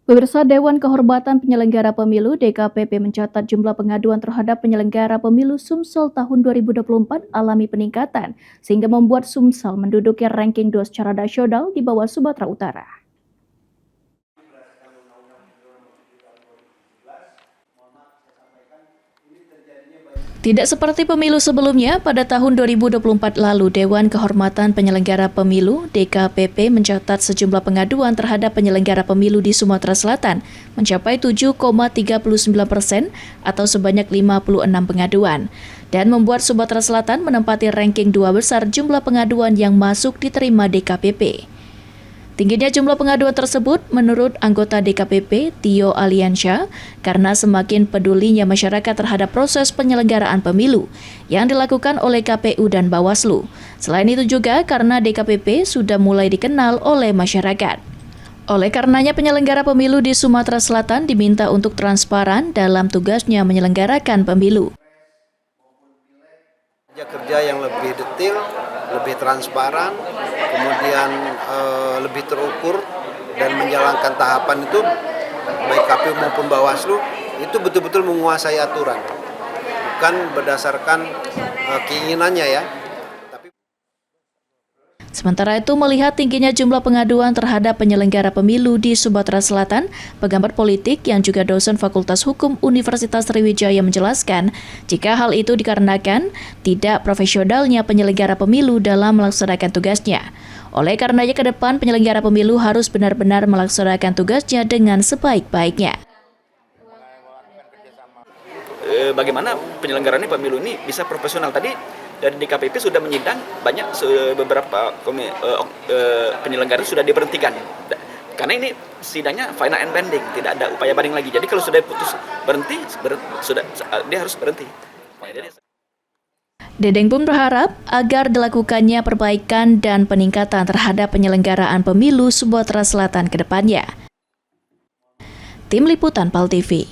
Pemirsa Dewan Kehormatan Penyelenggara Pemilu (DKPP) mencatat jumlah pengaduan terhadap penyelenggara pemilu Sumsel tahun 2024 alami peningkatan, sehingga membuat Sumsel menduduki ranking 2 secara nasional di bawah Sumatera Utara. Tidak seperti pemilu sebelumnya, pada tahun 2024 lalu Dewan Kehormatan Penyelenggara Pemilu (DKPP) mencatat sejumlah pengaduan terhadap penyelenggara pemilu di Sumatera Selatan mencapai 7,39% atau sebanyak 56 pengaduan, dan membuat Sumatera Selatan menempati ranking 2 besar jumlah pengaduan yang masuk diterima DKPP. Tingginya jumlah pengaduan tersebut menurut anggota DKPP Tio Aliansyah karena semakin pedulinya masyarakat terhadap proses penyelenggaraan pemilu yang dilakukan oleh KPU dan Bawaslu. Selain itu juga karena DKPP sudah mulai dikenal oleh masyarakat. Oleh karenanya penyelenggara pemilu di Sumatera Selatan diminta untuk transparan dalam tugasnya menyelenggarakan pemilu. Kerja yang lebih detail, lebih transparan, kemudian lebih terukur dan menjalankan tahapan itu baik KPU maupun Bawaslu itu betul-betul menguasai aturan, bukan berdasarkan keinginannya ya. Sementara itu, melihat tingginya jumlah pengaduan terhadap penyelenggara pemilu di Sumatera Selatan, pengamat politik yang juga dosen Fakultas Hukum Universitas Sriwijaya menjelaskan, jika hal itu dikarenakan tidak profesionalnya penyelenggara pemilu dalam melaksanakan tugasnya. Oleh karenanya ke depan penyelenggara pemilu harus benar-benar melaksanakan tugasnya dengan sebaik-baiknya. Bagaimana penyelenggaraan pemilu ini bisa profesional. Tadi dari DKPP sudah menyidang banyak beberapa penyelenggara sudah diberhentikan karena ini sidangnya final and binding, tidak ada upaya banding lagi. Jadi kalau sudah putus berhenti, dia harus berhenti. Dedeng pun berharap agar dilakukannya perbaikan dan peningkatan terhadap penyelenggaraan pemilu Sumatera Selatan ke depannya. Tim Liputan PAL TV.